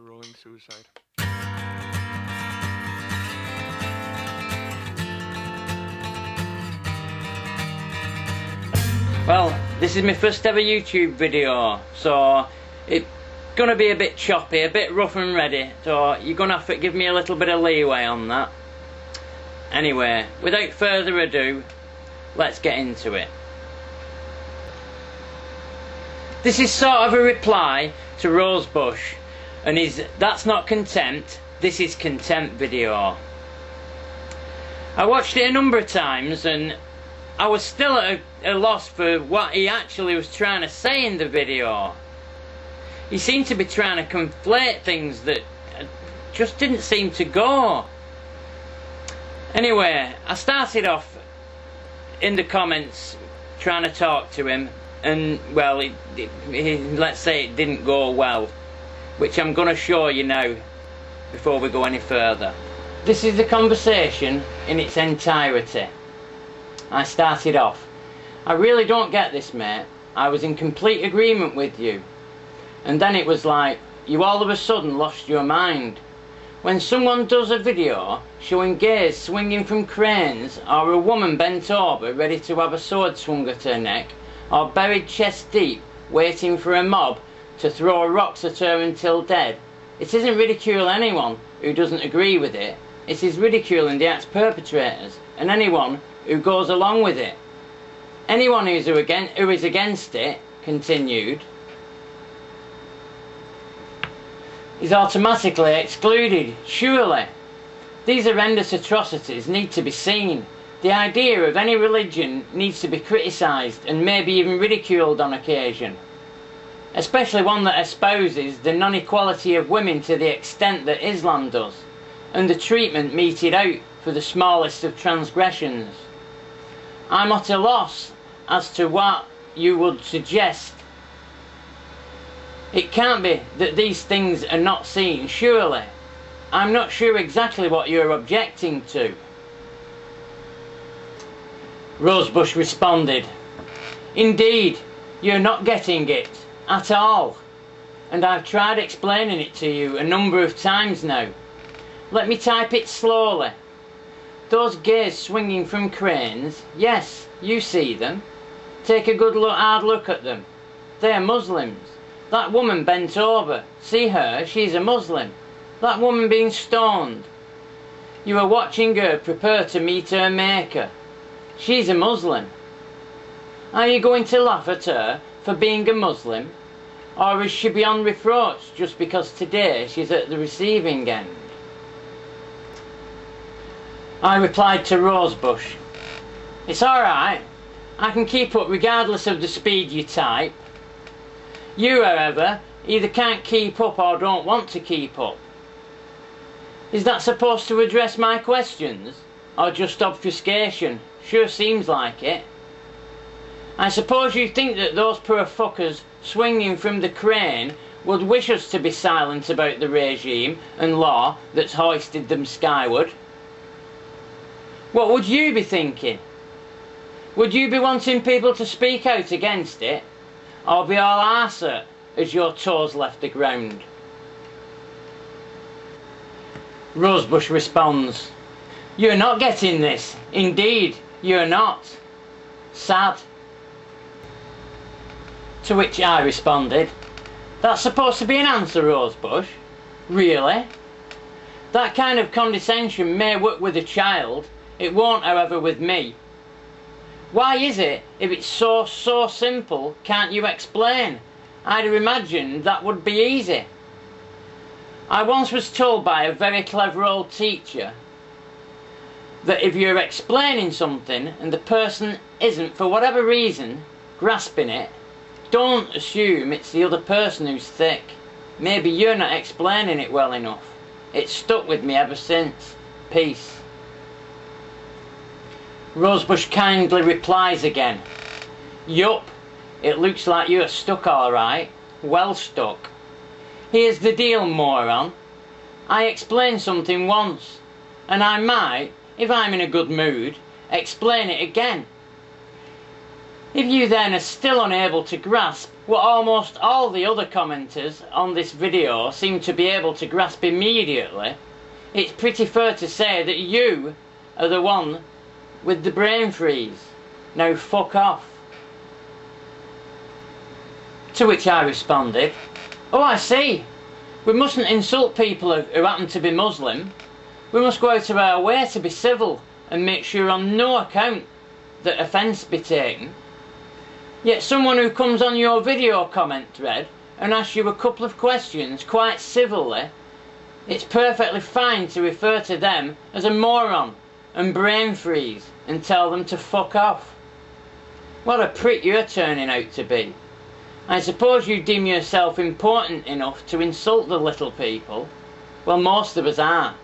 Rolling suicide. Well, this is my first ever YouTube video, so it's gonna be a bit choppy, a bit rough and ready, so you're gonna have to give me a little bit of leeway on that. Anyway, without further ado, let's get into it. This is sort of a reply to Rosebush, and that's not contempt, this is contempt video. I watched it a number of times and I was still at a loss for what he actually was trying to say in the video. He seemed to be trying to conflate things that just didn't seem to go. Anyway, I started off in the comments trying to talk to him, and well, let's say it didn't go well, which I'm going to show you now before we go any further. This is the conversation in its entirety. I started off, "I really don't get this, mate. I was in complete agreement with you." And then it was like, "You all of a sudden lost your mind. When someone does a video showing gays swinging from cranes, or a woman bent over ready to have a sword swung at her neck, or buried chest deep waiting for a mob to throw rocks at her until dead, it isn't ridiculing anyone who doesn't agree with it. It is ridiculing the act's perpetrators and anyone who goes along with it. Anyone who is against it," continued, "is automatically excluded, surely. These horrendous atrocities need to be seen. The idea of any religion needs to be criticised and maybe even ridiculed on occasion. Especially one that espouses the non-equality of women to the extent that Islam does, and the treatment meted out for the smallest of transgressions. I'm at a loss as to what you would suggest. It can't be that these things are not seen, surely. I'm not sure exactly what you're objecting to." Rosebush responded, "Indeed, you're not getting it at all, and I've tried explaining it to you a number of times now. Let me type it slowly. Those gays swinging from cranes, yes, you see them. Take a good hard look at them. They're Muslims. That woman bent over, see her, she's a Muslim. That woman being stoned. You are watching her prepare to meet her maker. She's a Muslim. Are you going to laugh at her for being a Muslim? Or is she beyond reproach just because today she's at the receiving end?" I replied to Rosebush, "It's alright, I can keep up regardless of the speed you type. You, however, either can't keep up or don't want to keep up. Is that supposed to address my questions? Or just obfuscation? Sure seems like it. I suppose you think that those poor fuckers swinging from the crane would wish us to be silent about the regime and law that's hoisted them skyward. What would you be thinking? Would you be wanting people to speak out against it? Or be all arse as your toes left the ground?" Rosebush responds, "You're not getting this. Indeed, you're not. Sad." To which I responded, "That's supposed to be an answer, Rosebush? Really? That kind of condescension may work with a child. It won't, however, with me. Why is it, if it's so simple, can't you explain? I'd have imagined that would be easy. I once was told by a very clever old teacher that if you're explaining something and the person isn't, for whatever reason, grasping it, don't assume it's the other person who's thick. Maybe you're not explaining it well enough. It's stuck with me ever since. Peace." Rosebush kindly replies again, "Yup, it looks like you're stuck alright. Well stuck. Here's the deal, moron. I explained something once, and I might, if I'm in a good mood, explain it again. If you then are still unable to grasp what almost all the other commenters on this video seem to be able to grasp immediately, it's pretty fair to say that you are the one with the brain freeze. Now fuck off. To which I responded, oh, I see. We mustn't insult people who happen to be Muslim. We must go out of our way to be civil and make sure on no account that offence be taken. Yet someone who comes on your video comment thread and asks you a couple of questions quite civilly, it's perfectly fine to refer to them as a moron and brain freeze and tell them to fuck off. What a prick you're turning out to be. I suppose you deem yourself important enough to insult the little people. Well, most of us are.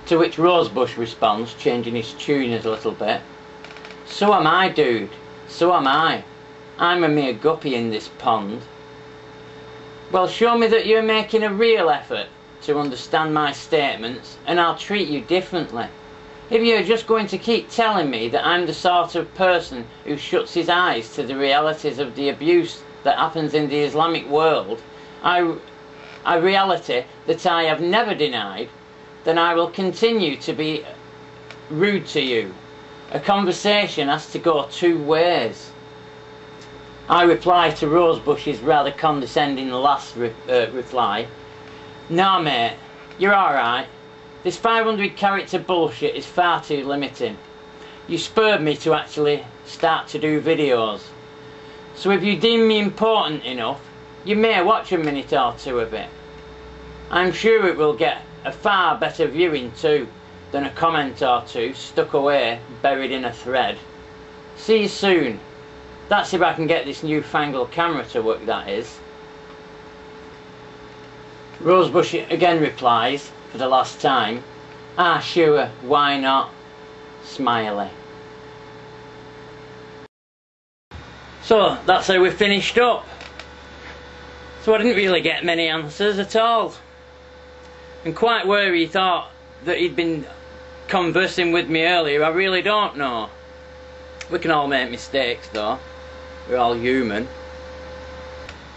To which Rosebush responds, changing his tune a little bit. So am I, dude. So am I. I'm a mere guppy in this pond. Well, show me that you're making a real effort to understand my statements and I'll treat you differently. If you're just going to keep telling me that I'm the sort of person who shuts his eyes to the realities of the abuse that happens in the Islamic world, a reality that I have never denied, then I will continue to be rude to you. A conversation has to go two ways. I reply to Rosebush's rather condescending last reply. Nah mate, you're alright. This 500 character bullshit is far too limiting. You spurred me to actually start to do videos. So if you deem me important enough, you may watch a minute or two of it. I'm sure it will get a far better viewing too than a comment or two stuck away, buried in a thread. See you soon. That's if I can get this newfangled camera to work, that is. Rosebush again replies, for the last time, ah sure, why not? Smiley. So that's how we finished up. So I didn't really get many answers at all. And quite where he thought that he'd been conversing with me earlier, I really don't know. We can all make mistakes though. We're all human.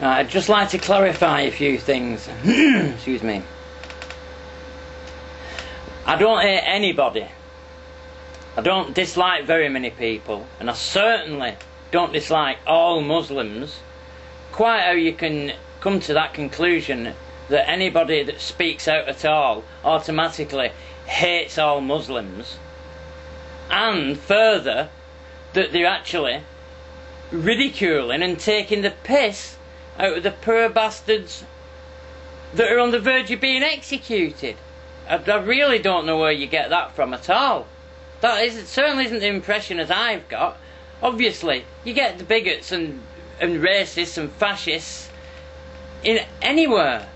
I'd just like to clarify a few things. Excuse me. I don't hate anybody. I don't dislike very many people. And I certainly don't dislike all Muslims. Quite how you can come to that conclusion that anybody that speaks out at all automatically hates all Muslims, and further that they're actually ridiculing and taking the piss out of the poor bastards that are on the verge of being executed. I really don't know where you get that from at all. That certainly isn't the impression as I've got. Obviously you get the bigots and racists and fascists in anywhere.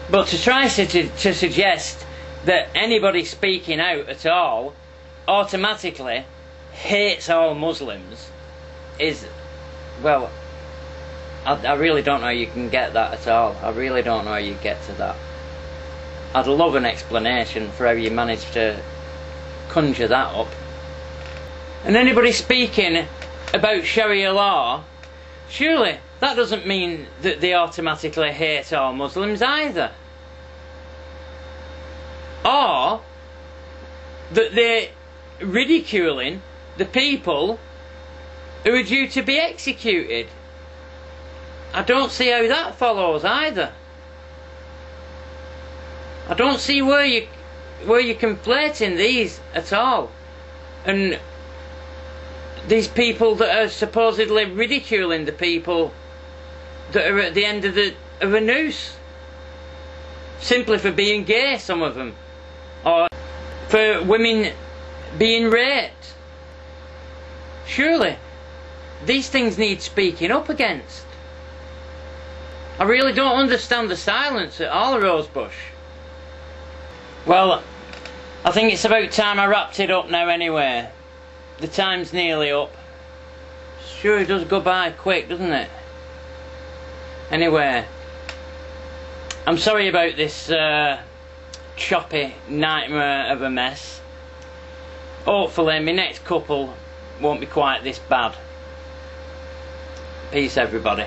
But to try to suggest that anybody speaking out at all automatically hates all Muslims is, well, I really don't know how you can get that at all. I really don't know how you get to that. I'd love an explanation for how you managed to conjure that up. And anybody speaking about Sharia law, surely that doesn't mean that they automatically hate all Muslims either. Or that they're ridiculing the people who are due to be executed. I don't see how that follows either. I don't see where you're conflating these at all. And these people that are supposedly ridiculing the people that are at the end of a noose, simply for being gay, some of them, or for women being raped. Surely these things need speaking up against. I really don't understand the silence at all, Rosebush. Well, I think it's about time I wrapped it up now anyway. The time's nearly up. Sure, it does go by quick, doesn't it? Anyway, I'm sorry about this choppy nightmare of a mess. Hopefully my next couple won't be quite this bad. Peace, everybody.